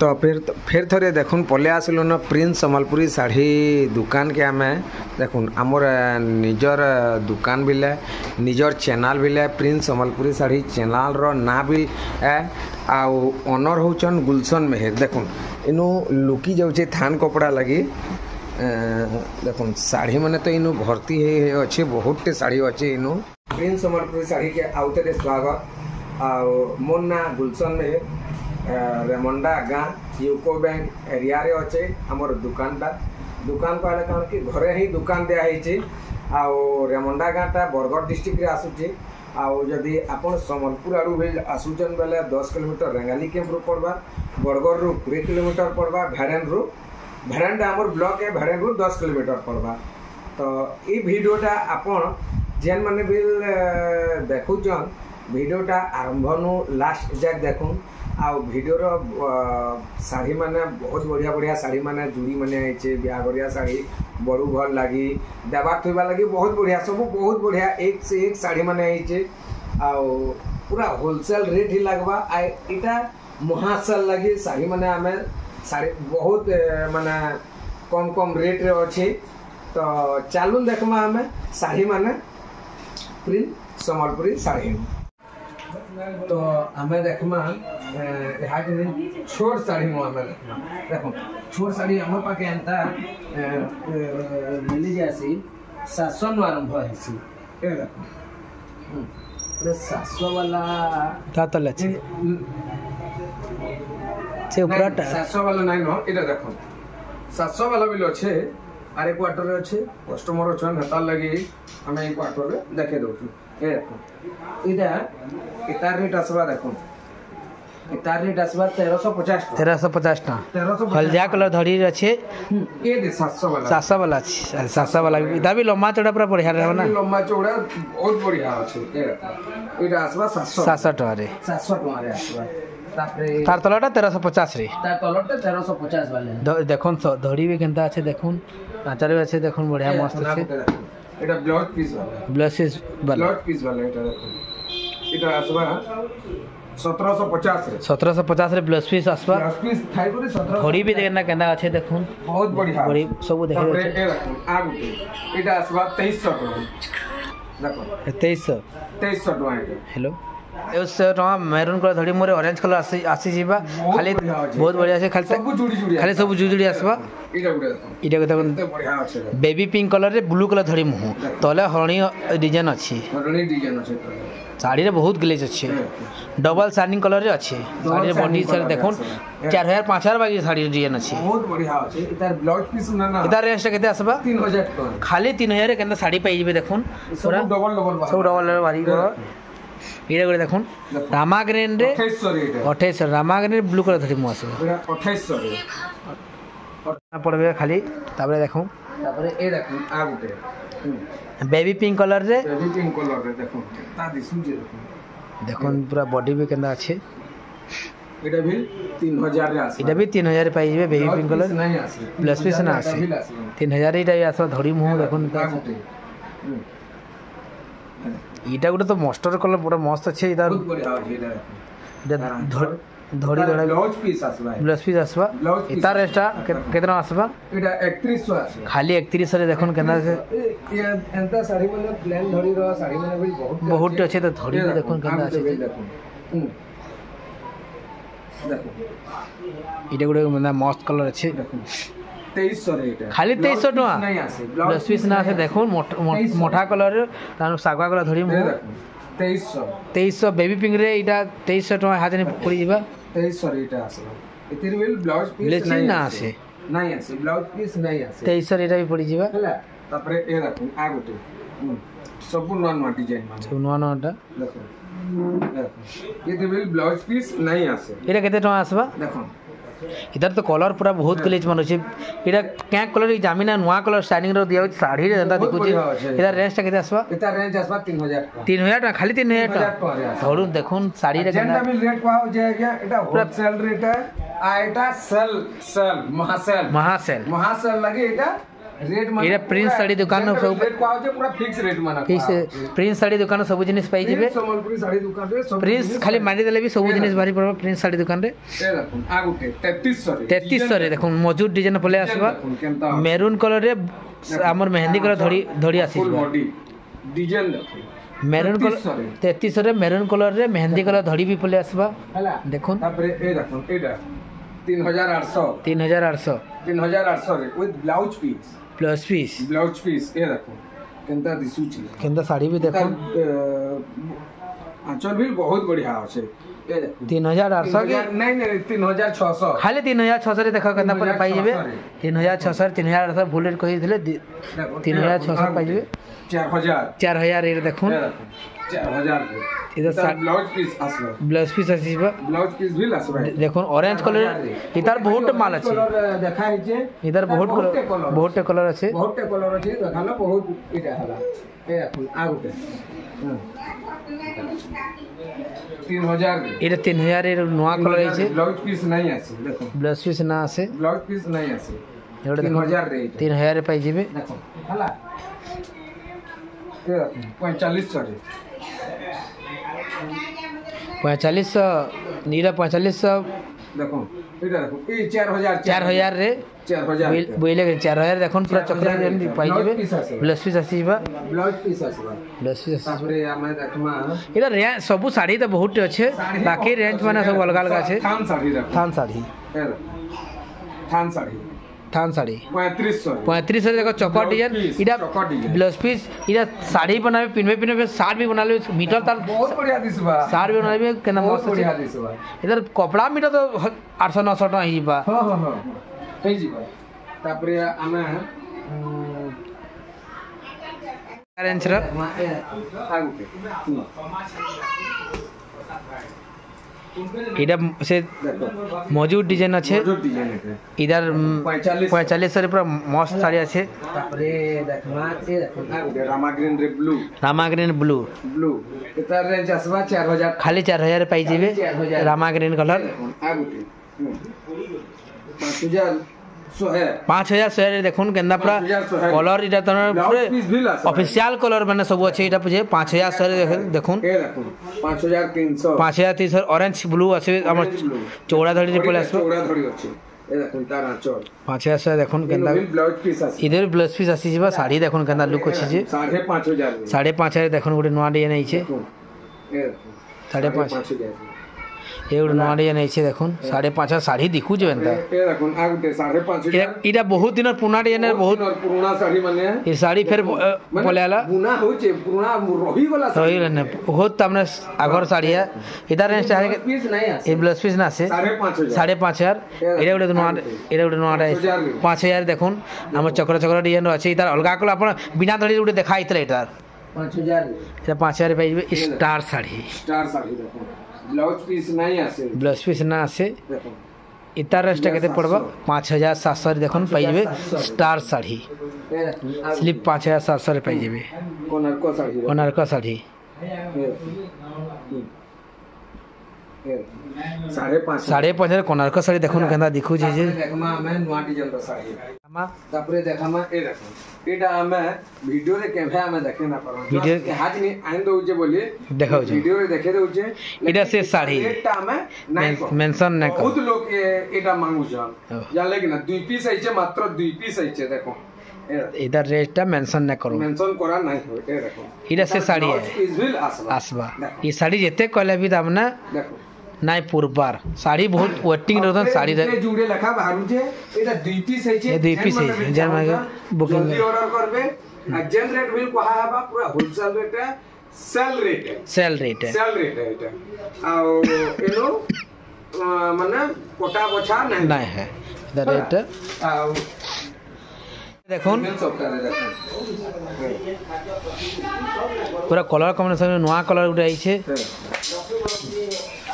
तो फिर थोड़े देखुन पले आसलु न प्रिंस संबलपुरी साड़ी दुकान के आम देखुन आमर निजर दुकान बिले निजर चैनल बिले प्रिंस संबलपुरी साड़ी चैनल रो ना भी है आउ ओनर होचन गुलशन मेहर देखुन इनु लुकी जाऊे थान कपड़ा लगी देखुन साड़ी मैंने तो इनु भर्ती अच्छे बहुत साड़ी अच्छे इनु प्रिंस संबलपुरी साड़ी के आउते स्वागत आउ मोर ना गुलशन मेहर रेमंडा गाँ यूको बैंक एरिया रे अच्छे आमर दुकान कहले कौन कि घरे ही दुकान दिखाई आउ रेमंडा गाँटा बरगढ़ डिस्ट्रिक्ट रे आसुची आउ जदि आपन संबलपुर आड़ू भी आसुचन बेले 10 किलोमीटर रेंगाली कैंप रू पड़वा बरगढ़ रू 20 किलोमीटर पड़वा भेड़ेन आमर ब्लॉक है भेड़ेन रू 10 किलोमीटर पड़वा तो ये वीडियोटा आपन जेन माने भी देखुचन वीडियोटा आरंभ नु लास्ट जाक देखुन आउ वीडियो शाढ़ी माने बहुत बढ़िया बढ़िया शाढ़ी माने जुड़ी माने आइचे बिहाघरिया शाढ़ी बड़ू घर लगी देवार थोबा लगी बहुत बढ़िया सब बहुत बढ़िया एक से एक शाढ़ी माने आइचे आउ पूरा होलसेल रेट ही लगवा इटा महासेल लगी शाढ़ी माने आमे शाढ़ी बहुत माने कम रेट रे अच्छे तो चालू देखमा आमे शाढ़ी माने प्रिंट संबलपुरी शाढ़ी तो हमें देखमा छोट साड़ी देखो छोट साड़ी आम पाखे एंता मिली जासी 700 आरंभ है 700 वाला था तले छे ऊपर 700 वाला नहीं नो इटा देखो 700 वाला भी अच्छे आरे क्वार्टर रे अच्छे कस्टमर अछन हेता लगी हमें एक क्वार्टर रे देखे दोछु ए देखो इटा रेट आसबा देखो इतार रेट आसबा 1350 टा हल्दिया कलर धड़ी अच्छे ए दे 700 वाला 700 वाला इदा भी लम्बा चौड़ा पूरा बढ़िया रहबा ना लम्बा चौड़ा बहुत बढ़िया अछि इटा आसबा 700 टका रे 700 टका रे आसबा तार तलटा 1350 रे तार तलटा 1350 वाले देखुन धड़ी भी केनता আছে দেখুন आचार भी আছে দেখুন बढ़िया मस्त আছে এটা ব্লাউজ পিস वाला ব্লাউজ পিস वाला এটা आसबा 1750 रे ब्लाउज पीस आसबा घड़ी भी देखना केना अच्छे देखुन बहुत बढ़िया घड़ी सब देखे एटा आसबा 2300 देखो 2300 टका हेलो टका मैरून कलर धड़ी मोरे ऑरेंज कलर आसी जीवा खाली बहुत बढ़िया से खाली सब जुड़ी आसबा इटा को बढ़िया अछि बेबी पिंक कलर रे ब्लू कलर धड़ी मुह तले हरणी डिजाइन अछि साड़ी रे बहुत ग्लेज अच्छे डबल शाइनिंग कलर रे अच्छे साड़ी रे बॉडी सर देखुन 4000 5000 बाकी साड़ी डिजाइन अच्छे बहुत बढ़िया अच्छे इतार ब्लाउज पीस ना इतार रेंज केते आसबा 3000 टका खाली 3000 रे केनता साड़ी पाई जेबे देखुन पूरा डबल भारी इरे गोरे देखुन रामा ग्रीन रे 2800 रामा ग्रीन ब्लू कलर धरी मु आसे 2800 रे पड़बे खाली ताबरे देखुन ए देखुन आ गुटे बेबी पिंक कलर रे देखो ता दिसु जे देखुन पूरा बॉडी भी केंदा अच्छे एटा भी 3000 रे आसे एटा भी 3000 पाई जेबे बेबी पिंक कलर नहीं आसे प्लस पीस ना आसे 3000 एटा आसे धड़ी मुह देखुन इटा गुटे तो मास्टर कलर पूरा मस्त अच्छे इधर बहुत बढ़िया इटा धड़ी ब्लाउज पीस आसबा इता रेस्टा केतना आसबा एटा 3100 आसे खाली 3100 रे देखुन केना से ये एंता साड़ी माने प्लेन धड़ी रो साड़ी माने भी बहुत अच्छे तो धड़ी भी देखुन केना अच्छे देखो इटा गुटे मतलब मस्त कलर अच्छे 2300 रे एटा खाली 2300 टका नहीं आसे ब्लाउज पीस ना आसे देखुन मोटा कलर तानु सागवा कलर धड़ी मु 2300 बेबी पिंक रे इटा 2300 टका हाजनी पड़ी जीवा 2300 रे एटा आसे एतिर वेल ब्लाउज पीस नहीं आसे ब्लाउज पीस नहीं आसे 2300 रे एटा भी पड़ी जीवा हला तापरे ए देखो आ गुटे सब नवा डिजाइन मान सब नवा देखो ये वेल ब्लाउज पीस नहीं आसे एटा केते टका आसबा देखो इधर तो कलर पूरा बहुत ग्लेज मन अछि इधर क्या कलर जामिना नुआ कलर शाइनिंग रो दिया साड़ी रे जंता देखु इधर रेंज केते आसबा इधर रेंज आसबा 3000 टका खाली 3000 टका धरु देखुन साड़ी रे जेंटा भी रेट को हो जाएगा एटा होलसेल रेट है आ एटा सेल महासेल महासेल लगे एटा रेट माने एटा प्रिंस साड़ी दुकान सब रेट का होचे पूरा फिक्स रेट माना फिक्स प्रिंस साड़ी दुकान सब जिनिस पाई जिवे संबलपुरी साड़ी दुकान रे सब प्रिंस खाली मारी देले भी सब जिनिस भारी पड़बा प्रिंस साड़ी दुकान रे ए देखुन आगुटे 3300 रे देखुन मजूद डिजाइन पले आसबा मेरून कलर रे हमर मेहंदी कलर धड़ी आसी बॉडी डिजाइन देखुन मेरून कलर 3300 रे मेरून कलर रे मेहंदी कलर धड़ी भी पले आसबा देखुन तापरे ए देखुन एटा 3800 रे विथ ब्लाउज पीस ए देखुन केनता दिसुची केनता साड़ी भी देखो आंचल भी बहुत बढ़िया আছে ए देखो 3800 के नहीं 3600 खाली 3600 रे देखो केनता पले पाई जेबे 3600 3800 भूल रेट कहि दिले 3600 पाई जेबे 4000 रे देखो 4000 इधर ब्लाउज पीस आसीबा भी लासबा देखो ऑरेंज कलर इधर बहुत माल আছে देखा हिचे इधर बहुत कलर আছে देखालो बहुत इटा हला ए देखो आगुटे 3000 এটা 3000 এর নয়া কলর আছে ব্লাউজ পিস নাই আছে দেখো ব্লাউজ পিস না আছে ব্লাউজ পিস নাই আছে এটা 3000 রে 3000 এ পাই যাবে দেখো হলা এ 4500 রে 4500 नीरा 4500 देखो এটা দেখো এই 4000 রে 4000 বইলে 4000 দেখুন পুরো চক্র পাই যাবে ব্লাউজ পিস আসিবা ব্লাউজ পিস আসবা তারপরে আমি দেখমা এটা সবু শাড়ি তো বহুত আছে বাকি রেঞ্জ মানে সব अलग अलग আছে থান শাড়ি দেখো থান শাড়ি থান শাড়ি 3500 রে দেখো চকর ডিজাইন এটা ব্লাউজ পিস এটা শাড়ি बनावे पिनवे साड़ी भी बनाले मीटर तार बहुत बढ़िया दिसबा साड़ी भी बनावे केना मस्त बढ़िया दिसबा इधर कपड़ा मीटर तो 800 900 टका हिबा हां हे जीबा तापरे आमे रेंज रे आगुटे এটা সে মজুদ ডিজাইন আছে ইধার 4500 রে পুরো মস্ত শাড়ি আছে তারপরে দেখমা এ দেখো আগুতে রামা গ্রিন ব্লু এটার রেঞ্জ আসবা 4000 খালি 4000 রে পাই যাবে রামা গ্রিন কালার আগুতে 5100 রে দেখুন কেন্দা পুরা কলর এটা তো পুরো অফিশিয়াল কলর মানে সব আছে এটা বুঝে 5000 রে দেখুন এ দেখুন 5300 অরেঞ্জ ব্লু আছে আমার চৌড়া ধড়ি রে পলে আসবে চৌড়া ধড়ি আছে এ দেখুন তার আঁচল 5000 দেখুন কেন্দা ব্লাউজ পিস আছে ইধর ব্লাউজ পিস আসি যাবা শাড়ি দেখুন কেন্দা লুক আছে যে 5500 5500 দেখুন গোটে নয়া ডিজাইন আইছে এ 5500 ये नवा डिजाइन है देखुन 5.5 साड़ी दिखु जे एंता ए देखुन आगुटे 5.5 इटा बहुत दिन पुराना डिजाइन बहुत पुराना साड़ी माने ये साड़ी फिर बोलेला बुना होचे पुराना रही वाला रही रहने बहुत तमने आगर साड़ी है इधर रेंज है पीस नहीं आसे ये ब्लाउज पीस ना से 5500 एटा गोटे नवा 5000 देखुन हमर चक्र डिजाइन আছে इधर अलगा कल अपन बिना धड़ी गोटे देखा इतले इधर 5000 এটা 5000 পাই যাবে স্টার শাড়ি দেখো ব্লাউজ পিস নাই আছে ব্লাউজ পিস না আছে দেখো इतार रेस्ट केते पड़बा 5700 देखुन पाई जेबे स्टार साड़ी स्लिप 5700 रे पाई जेबे कोनार्क साड़ी 5.5 कोनार्क साड़ी देखुन केंदा दिखु जे देखमा हमें नवा डिजाइन रो साड़ी तापरे देखमा ए देखो एटा हमें वीडियो रे कैमरा में देखे ना परबा वीडियो के हाथ में आन दउ जे बोली देखाउ जे वीडियो रे देखे दउ जे एटा से साड़ी एटा हमें नहीं मेंशन न कर बहुत लोग एटा मांगु जान जानले कि ना 2 पीस आइছে मात्र 2 पीस आइছে देखो इधर रेट मेंशन न करो मेंशन करा नहीं हो ए देखो इधर से साड़ी है इस बिल आसबा ये साड़ी जेते कहले भी दाम ना देखो নাই পুরবার শাড়ি বহুত ওয়েটিং রতন শাড়ি রে জুড়ে লেখা বাহারু যে এটা 2 পিস হইছে এই 2 পিস হইছে যার মানে বুকিং জলদি অর্ডার করবে আর জেন রেট বিল কোহা হবা পুরা হোলসেল রেট সেল রেট এটা আর এনো মানে কোটা বছা নাই নাই है इधर रेट দেখুন पूरा कलर कॉम्बिनेशन नया कलर गुटे आइছে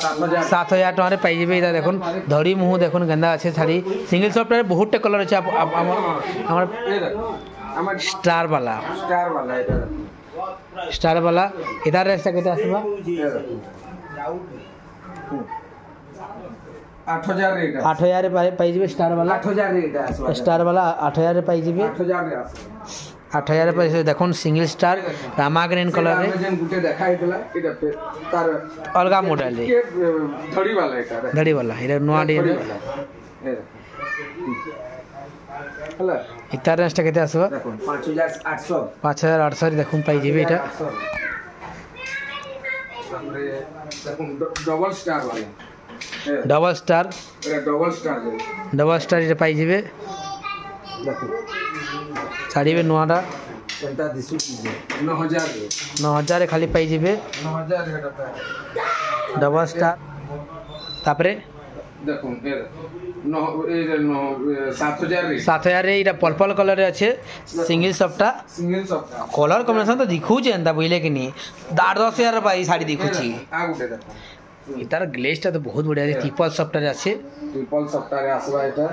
7000 टका पाई जेबे इधर देखुन धड़ी मुह देखुन गंदा अच्छे शाड़ी सिंगल शॉप रे बहुत कलर अच्छे हमर स्टार वाला इधर रेस्ट केते आसबा 8000 रेट 8000 रे पाई जिवे स्टार वाला 8000 रेट आसबा स्टार वाला 8000 रे पाई जिवे 8000 रे आसबा 8000 रे पाई देखुन single star Rama green colour रे जेन गुटे देखाई देला एटा पे तार अलगा मॉडल रे धड़ी वाला एटा धड़ी वाला एटा नोआ डिजाइन हला इतार रेंज केते आसबा देखो 5800 5800 देखुन पाई जिवे एटा डबल स्टार वाला डबल स्टार डबल स्टार रे पाई जिवे देखो साड़ी में नुआटा केनता दिसु 9000 रे 9000 रे खाली पाई जिवे 9000 रे हेटा डबल स्टार तापरे देखो ए 7000 रे 7000 रे इटा पर्पल कलर रे अच्छे सिंगल सफ्टा कलर कॉम्बिनेशन तो दिखु जे एंता बुझले कि नी 10000 रे पाई साड़ी दिखु छी आ गुटे देखो इतार ग्लेजटा तो बहुत बढ़िया है ट्रिपल सफ्टा रे अच्छे ट्रिपल सफ्टा रे आसबा एटा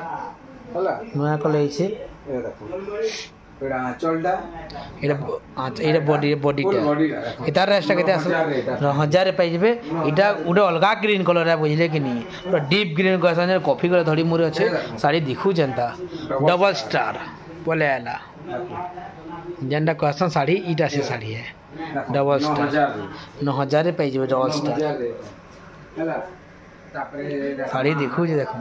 हला नया कलर छे ए देखो एटा आंचलटा एटा बॉडीटा इतार रेस्ट केते आस 1000 रे पाई जेबे इटा उडे अलगा ग्रीन कलर है बुझले कि नी पूरा डीप ग्रीन कहसन कॉफी कलर धड़ी मोर अच्छे साड़ी दिखु जनता डबल स्टार बोले आला जेंडा कहसन साड़ी इटा से साड़ी है डबल स्टार 9000 रे पाई जेबे डबल स्टार हला तापरे साड़ी दिखु जे देखो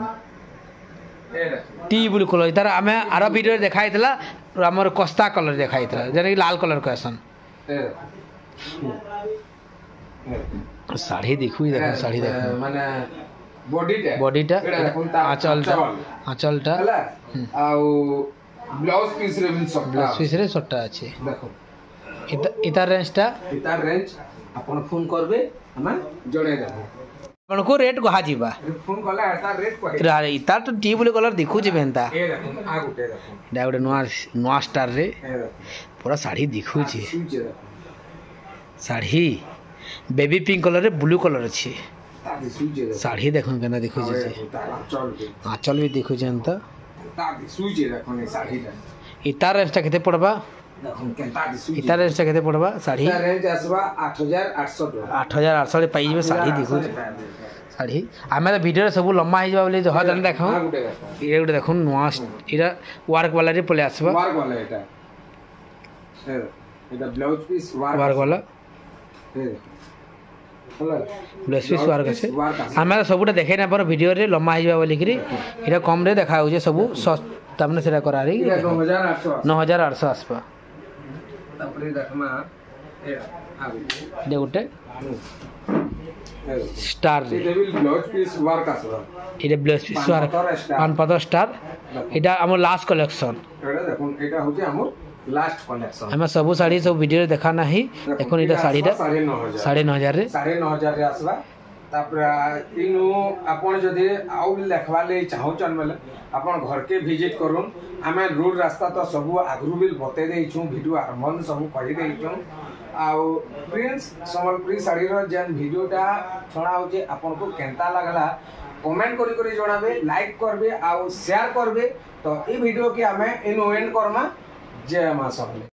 टी ब्लू कलर इतार आमे आरो वीडियो देखाई थला हमर कोस्ता कलर देखाई थला जेने लाल कलर कहसन साड़ी दिखु देखो साड़ी देखो माने बॉडीटा आंचलटा आउ ब्लाउज पीस रे सट्टा अछि देखो इतार रेंज अपन फोन करबे हम जणे देबो अपन को रेट कहा जीवा फोन कला एटा रेट कहे रे इतार तो टी ब्लू कलर दिखु जे बेंता ए देखो आ गुटे देखो डाउट नोआ स्टार रे पूरा साड़ी दिखु जे साड़ी बेबी पिंक कलर रे ब्लू कलर अछि साड़ी देखो केना दिखु जे आंचल भी दिखु जे अंत इतार रेंज केते पड़बा इतार रेंज केते पड़बा साड़ी रेंज आसबा 8800 रे पाई जेबे साड़ी दिखु साड़ी आमे तो वीडियो सब लम्बा हो जाबा बोले जो हदन देखो ये गुटे देखो नोआ इरा वर्क वाला रे पले आसबा वर्क वाला एटा ब्लाउज पीस वर्क वाला ब्लाउज पीस वर्क আছে आमे सबुटा देखे ना पर वीडियो रे लम्बा हो जाबा बोली करी इरा कम रे देखा हो जे सब तमने सेरा करा रे 9800 आसबा तापरे देखमा दे गुटे स्टार रे blouse piece work आसबा इरे blouse piece work 5 star इटा हमर लास्ट कलेक्शन एटा देखो एटा होजे हमर लास्ट कलेक्शन हमें सब साड़ी सब वीडियो रे देखा नाही देखो इटा साड़ीटा 9500 रे 9500 रे आसबा तापर इनु आपण जदि आउ लेखवा ले चाहौ चन बेले आपण घर के विजिट करूं हमें रोड रास्ता तो सब आगरु बिल बते देई छु वीडियो आरंभ सब कहि देई छु आउ प्रिंस संबलपुरी साड़ी रो जेन वीडियोटा छणा हो जे आपण को केनता लागला कमेंट करी जणाबे लाइक करबे आउ शेयर करबे तो ई वीडियो के हमें इनु एंड करमा जय मां सब।